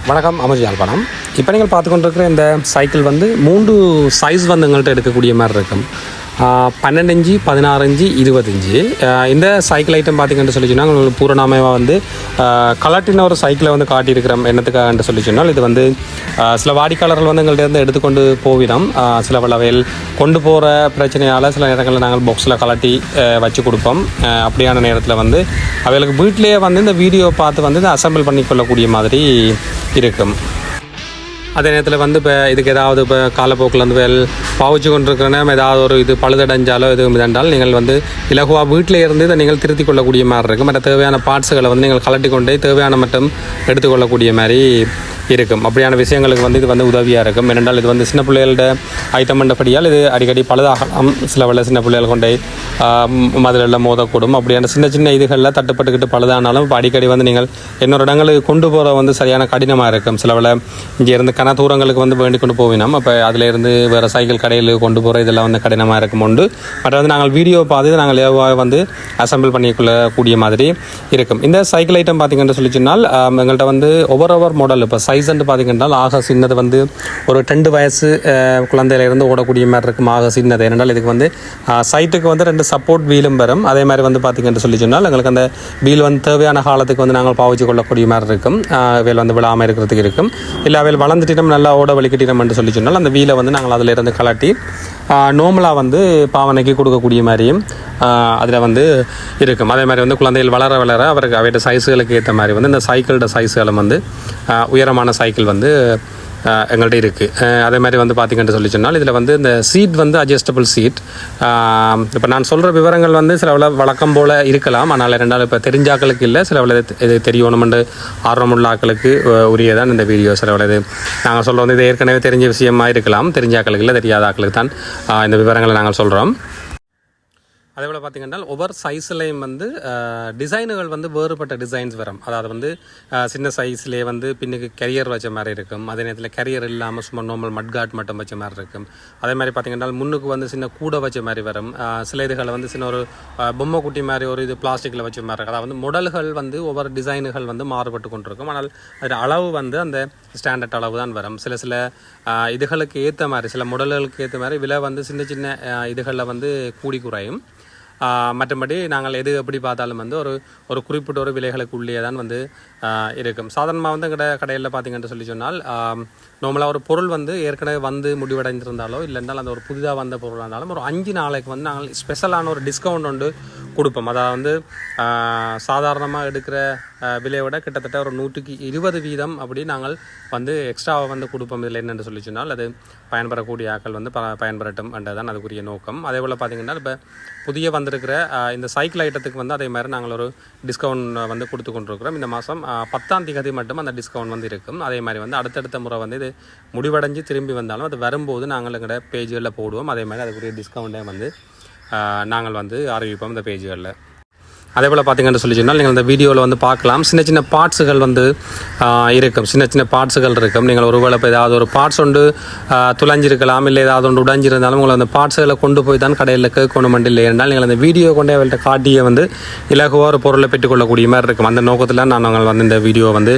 வணக்கம், அமர்ஜி யாழ்ப்பாணம். இப்போ நீங்கள் பார்த்துக்கொண்டிருக்கிற இந்த சைக்கிள் வந்து 3 சைஸ் வந்து எங்கள்கிட்ட எடுக்கக்கூடிய மாதிரி இருக்கும். 12 இன்ச்சு, 16 இன்ச்சு, 20 இன்ச்சு. இந்த சைக்கிள் ஐட்டம் பார்த்திங்கன்னு சொல்லி சொன்னால் உங்களுக்கு பூரணமாக வந்து கலட்டின ஒரு சைக்கிளை வந்து காட்டியிருக்கிறோம். என்னத்துக்காக சொல்லி சொன்னால் இது வந்து சில வாடிக்கையாளர்கள் வந்து எங்கள்கிட்ட எடுத்துக்கொண்டு போவிடும். சில வகையில் கொண்டு போகிற பிரச்சனையால் சில நேரங்களில் நாங்கள் பாக்ஸில் கலட்டி வச்சு கொடுப்போம். அப்படியான நேரத்தில் வந்து அவைகளுக்கு வீட்டிலேயே வந்து இந்த வீடியோ பார்த்து வந்து இதை அசம்பிள் பண்ணி கொள்ளக்கூடிய மாதிரி இருக்கும். அதே நேரத்தில் வந்து இப்போ இதுக்கு ஏதாவது இப்போ காலப்போக்கில் வந்து பாவிச்சு கொண்டிருக்கிறனா ஏதாவது ஒரு இது பழுதடைஞ்சாலோ இது இதென்றால் நீங்கள் வந்து இலகுவாக வீட்டில் இருந்து இதை நீங்கள் திருத்தி கொள்ளக்கூடிய மாதிரி இருக்கும். மற்ற தேவையான பார்ட்ஸுகளை வந்து நீங்கள் கலட்டி கொண்டே தேவையான மட்டும் எடுத்துக்கொள்ளக்கூடிய மாதிரி இருக்கும். அப்படியான விஷயங்களுக்கு வந்து இது வந்து உதவியாக இருக்கும். ஏனென்றால் இது வந்து சின்ன பிள்ளைகளோட ஐட்டம் என்றபடியால் இது அடிக்கடி பழுதாகலாம். சின்ன பிள்ளைகள் கொண்டே மதுரெல்லாம் மோதக்கூடும். அப்படியான சின்ன சின்ன இதுகளில் தட்டுப்பட்டுக்கிட்டு பழுதானாலும் இப்போ அடிக்கடி வந்து நீங்கள் இன்னொரு இடங்களுக்கு கொண்டு போகிற வந்து சரியான கடினமாக இருக்கும். சில வேளை இங்கே இருந்து தூரங்களுக்கு வந்து வேண்டி கொண்டு போவினோம். அப்போ அதிலேருந்து வேறு சைக்கிள் கடையில் கொண்டு போகிற இதெல்லாம் வந்து கடினமாக இருக்கும் உண்டு. பட் வந்து நாங்கள் வீடியோ பார்த்து நாங்கள் ஏவாக வந்து அசம்பிள் பண்ணிக்கொள்ளக்கூடிய மாதிரி இருக்கும். இந்த சைக்கிள் ஐட்டம் பார்த்திங்கன்னு சொல்லி சொன்னால் எங்கள்கிட்ட வந்து ஒவ்வொரு மாடல் இப்போ சைஸ்ன்னு பார்த்திங்கன்னா ஆக சின்னது வந்து ஒரு 2 வயசு குழந்தையிலேருந்து ஓடக்கூடிய மாதிரி இருக்கும். ஆக சின்னது ஏனென்றால் இதுக்கு வந்து சைட்டுக்கு வந்து 2 சப்போர்ட் வீலும் வரும். அதே மாதிரி வந்து பார்த்திங்கன்னு சொல்லி சொன்னால் எங்களுக்கு அந்த வீல் வந்து தேவையான காலத்துக்கு வந்து நாங்கள் பாவிச்சு கொள்ளக்கூடிய மாதிரி இருக்கும். வேல் வந்து விழாமல் இருக்கிறதுக்கு இருக்கும். இல்லை வேல் வளர்ந்துட்டு நல்லா ஓட வலிக்கட்டினம் என்று சொல்லி சொன்னால் அந்த வீலை வந்து நாங்கள் அதில் இருந்து கலட்டி நோமலாக வந்து பாவனைக்கு கொடுக்கக்கூடிய மாதிரியும் அதில் வந்து இருக்கும். அதே மாதிரி வந்து குழந்தைகள் வளர அவருக்கு அவையோட சைஸுகளுக்கு ஏற்ற மாதிரி வந்து இந்த சைக்கிளோட சைஸுகளும் வந்து உயரமான சைக்கிள் வந்து எங்கள்கிட்ட இருக்குது. அதே மாதிரி வந்து பார்த்திங்கன்னு சொல்லி சொன்னால் இதில் வந்து இந்த சீட் வந்து அட்ஜஸ்டபிள் சீட். இப்போ நான் சொல்கிற விவரங்கள் வந்து சில வழக்கம் போல் இருக்கலாம். ஆனால் 2 இப்போ தெரிஞ்சாக்களுக்கு இல்லை, சில இது தெரியணுமென்று ஆர்வமுள்ள ஆக்களுக்கு உரியதான் இந்த வீடியோ. சில இது நாங்கள் சொல்கிற வந்து இது ஏற்கனவே தெரிஞ்ச விஷயமாக இருக்கலாம். தெரிஞ்சாக்களுக்கு இல்லை, தெரியாத ஆக்களுக்கு தான் இந்த விவரங்களை நாங்கள் சொல்கிறோம். அதே போல் பார்த்திங்கன்னா ஒவ்வொரு சைஸ்லேயும் வந்து டிசைனுகள் வந்து வேறுபட்ட டிசைன்ஸ் வரும். அதாவது வந்து சின்ன சைஸ்லேயே வந்து பின்னுக்கு கரியர் வச்ச மாதிரி இருக்கும். அதே நேரத்தில் கரியர் இல்லாமல் சும்மா நார்மல் மட்காட் மட்டும் வச்ச மாதிரி இருக்கும். அதே மாதிரி பார்த்திங்கன்னா முன்னுக்கு வந்து சின்ன கூடை வச்ச மாதிரி வரும். சில இதுகளை வந்து சின்ன ஒரு பொம்மை குட்டி மாதிரி ஒரு இது பிளாஸ்டிக்கில் வச்ச மாதிரி இருக்கும். அதாவது மாடல்கள் வந்து ஒவ்வொரு டிசைனுகள் வந்து மாறுபட்டு கொண்டிருக்கும். ஆனால் அதில் அளவு வந்து அந்த ஸ்டாண்டர்ட் அளவு தான் வரும். சில இதுகளுக்கு ஏற்ற மாதிரி சில மாடல்களுக்கு ஏற்ற மாதிரி விலை வந்து சின்ன சின்ன இதுகளில் வந்து கூடி குறையும். மற்றபடி நாங்கள் எது எப்படி பார்த்தாலும் வந்து ஒரு குறிப்பிட்ட ஒரு விலைகளுக்குள்ளேயே தான் வந்து இருக்கும். சாதாரணமாக வந்து கடையில் பார்த்திங்கன்னு சொல்லி சொன்னால் நார்மலாக ஒரு பொருள் வந்து ஏற்கனவே வந்து முடிவடைந்திருந்தாலோ இல்லைன்றால் அந்த ஒரு புதிதாக வந்த பொருளாக இருந்தாலும் ஒரு 5 நாளைக்கு வந்து நாங்கள் ஸ்பெஷலான ஒரு டிஸ்கவுண்ட் ஒன்று கொடுப்போம். அதாவது வந்து சாதாரணமாக எடுக்கிற விலையை விட கிட்டத்தட்ட ஒரு 120% அப்படி நாங்கள் வந்து எக்ஸ்ட்ராவை வந்து கொடுப்போம். இதில் என்னென்னு சொல்லி சொன்னால் அது பயன்பெறக்கூடிய ஆக்கள் வந்து பயன்பெறட்டும் என்றதான் அதுக்குரிய நோக்கம். அதே போல் பார்த்திங்கன்னா இப்போ புதிய வந்திருக்கிற இந்த சைக்கிள் ஐட்டத்துக்கு வந்து அதே மாதிரி நாங்கள் ஒரு டிஸ்கவுண்ட் வந்து கொடுத்து கொண்டிருக்கிறோம். இந்த மாதம் 10ஆம் தேதி மட்டும் அந்த டிஸ்கவுண்ட் வந்து இருக்கும். அதே மாதிரி வந்து அடுத்தடுத்த முறை வந்து இது முடிவடைஞ்சு திரும்பி வந்தாலும் அது வரும்போது நாங்கள் எங்களோட பேஜுகளில் போடுவோம். அதே மாதிரி அதுக்குரிய டிஸ்கவுண்ட்டை வந்து நாங்கள் வந்து அறிவிப்போம் இந்த பேஜுகளில். அதே போல் பார்த்திங்கன்னு சொல்லி சொன்னால் நீங்கள் இந்த வீடியோவில் வந்து பார்க்கலாம். சின்ன சின்ன பார்ட்ஸுகள் வந்து இருக்கும். சின்ன பார்ட்ஸுகள் இருக்கும். நீங்கள் ஒருவேளை இப்போ ஏதாவது ஒரு பார்ட்ஸ் ஒன்று துளைஞ்சிருக்கலாம், இல்லை ஏதாவது ஒன்று உடைஞ்சிருந்தாலும் உங்களை அந்த பார்ட்ஸுகளை கொண்டு போய் தான் கடையில் கேட்கணும் இல்லை என்றால் நீங்கள் அந்த வீடியோ கொண்டே அவள்கிட்ட காட்டிய வந்து இலகுவாக ஒரு பொருளை பெற்றுக்கொள்ளக்கூடிய மாதிரி இருக்கும். அந்த நோக்கத்தில் நாங்கள் வந்து இந்த வீடியோ வந்து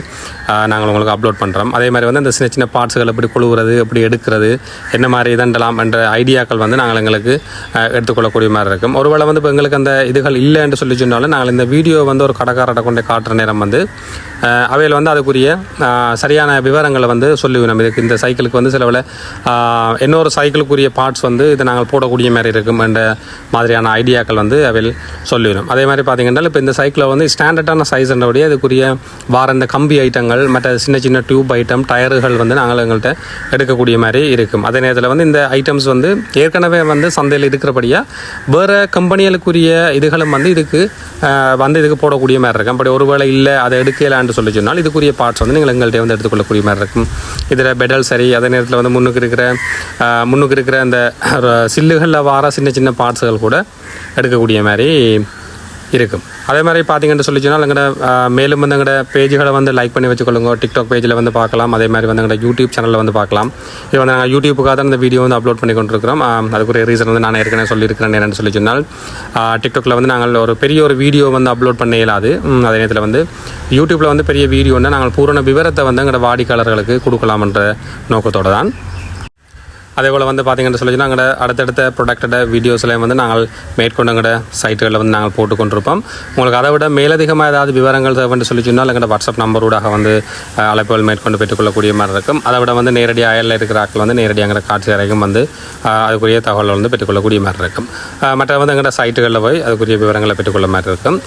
நாங்கள் உங்களுக்கு அப்லோட் பண்ணுறோம். அதே மாதிரி வந்து இந்த சின்ன சின்ன பார்ட்ஸுகள் எப்படி கொழுவுறது, எப்படி எடுக்கிறது, என்ன மாதிரி இதண்டலாம் என்ற ஐடியாக்கள் வந்து நாங்கள் எங்களுக்கு எடுத்துக்கொள்ளக்கூடிய மாதிரி இருக்கும். ஒருவேளை வந்து இப்போ எங்களுக்கு அந்த இதுகள் இல்லை என்று சொல்லி சொன்னாலும் நாங்கள் இந்த வீடியோ வந்து ஒரு கடைக்காரரை கொண்டு காட்டுற நேரம் வந்து அவையில் வந்து அதுக்குரிய சரியான விவரங்களை வந்து சொல்லுவோம். இதுக்கு இந்த சைக்கிளுக்கு வந்து சில வேளை இன்னொரு சைக்கிளுக்குரிய பார்ட்ஸ் வந்து இதை நாங்கள் போடக்கூடிய மாதிரி இருக்கும் என்ற மாதிரியான ஐடியாக்கள் வந்து அவையில் சொல்லிவிடும். அதே மாதிரி பார்த்திங்கன்னா இப்போ இந்த சைக்கிளை வந்து ஸ்டாண்டர்டான சைஸ்ன்றபடியே அதுக்குரிய வார இந்த கம்பி ஐட்டங்கள் மற்ற சின்ன சின்ன டியூப் ஐட்டம் டயர்கள் வந்து நாங்கள் எங்கள்கிட்ட எடுக்கக்கூடிய மாதிரி இருக்கும். அதே நேரத்தில் வந்து இந்த ஐட்டம்ஸ் வந்து ஏற்கனவே வந்து சந்தையில் இருக்கிறபடியாக வேறு கம்பெனிகளுக்குரிய இதுகளும் வந்து இதுக்கு போடக்கூடிய மாதிரி இருக்கும். அப்படி ஒருவேளை இல்லை அதை எடுக்கலான்னு சொல்லி சொன்னால் இதுக்குரிய பார்ட்ஸ் வந்து நீங்கள் எங்கள்கிட்ட வந்து எடுத்துக்கொள்ளக்கூடிய மாதிரி இருக்கும். இதில் பெடல் சரி, அதே நேரத்தில் வந்து முன்னுக்கு இருக்கிற அந்த சில்லுகளில் வார சின்ன சின்ன பார்ட்ஸுகள் கூட எடுக்கக்கூடிய மாதிரி இருக்கும். அதே மாதிரி பார்த்தீங்கன்னு சொல்லி சொன்னால் எங்களோட மேலும் வந்து எங்களோட பேஜுகளை வந்து லைக் பண்ணி வச்சுக்கொள்ளுங்க. டிக்டாக் பேஜில் வந்து பார்க்கலாம். அதே மாதிரி வந்து எங்களோட யூடியூப் சேனலில் வந்து பார்க்கலாம். இது வந்து நாங்கள் யூடியூப்புக்காக தான் இந்த வீடியோ வந்து அப்லோட் பண்ணி கொண்டிருக்கிறோம். அதுக்குரிய ரீசன் வந்து நான் ஏற்கனவே சொல்லியிருக்கிறேன். என்னென்னு சொல்லி சொன்னால் டிக்டாக்ல வந்து நாங்கள் ஒரு பெரிய ஒரு வீடியோ வந்து அப்லோட் பண்ண இயலாது. அதே நேரத்தில் வந்து யூடியூப்பில் வந்து பெரிய வீடியோன்னா நாங்கள் பூரண விவரத்தை வந்து எங்களோட வாடிக்கையாளர்களுக்கு கொடுக்கலாம்ன்ற நோக்கத்தோடு தான். அதே போல் வந்து பார்த்திங்கன்னு சொல்லி நாங்கள் அடுத்தடுத்த ப்ரொடக்டோட வீடியோஸ்லேயும் வந்து நாங்கள் மேற்கொண்டு எங்களோட சைட்டுகளில் வந்து நாங்கள் போட்டு கொண்டிருப்போம். உங்களுக்கு அதை விட மேலதிகமாக ஏதாவது விவரங்கள் தேவைன்னு சொல்லி சொன்னால் எங்களோட வாட்ஸ்அப் நம்பரோடாக வந்து அழைப்புகள் மேற்கொண்டு பெற்றுக்கொள்ளக்கூடிய மாதிரி இருக்கும். அதை விட வந்து நேரடியாக அயலில் இருக்கிற ஆட்கள் வந்து நேரடியாக எங்களோட காட்சி அறைக்கும் வந்து அதுக்குரிய தகவல் வந்து பெற்றுக்கொள்ளக்கூடிய மாதிரி இருக்கும். மற்ற வந்து எங்களோட சைட்டுகளில் போய் அதுக்குரிய விவரங்களை பெற்றுக்கொள்ள மாதிரி இருக்கும்.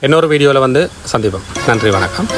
இன்னொரு வீடியோவில் வந்து சந்திப்போம். நன்றி, வணக்கம்.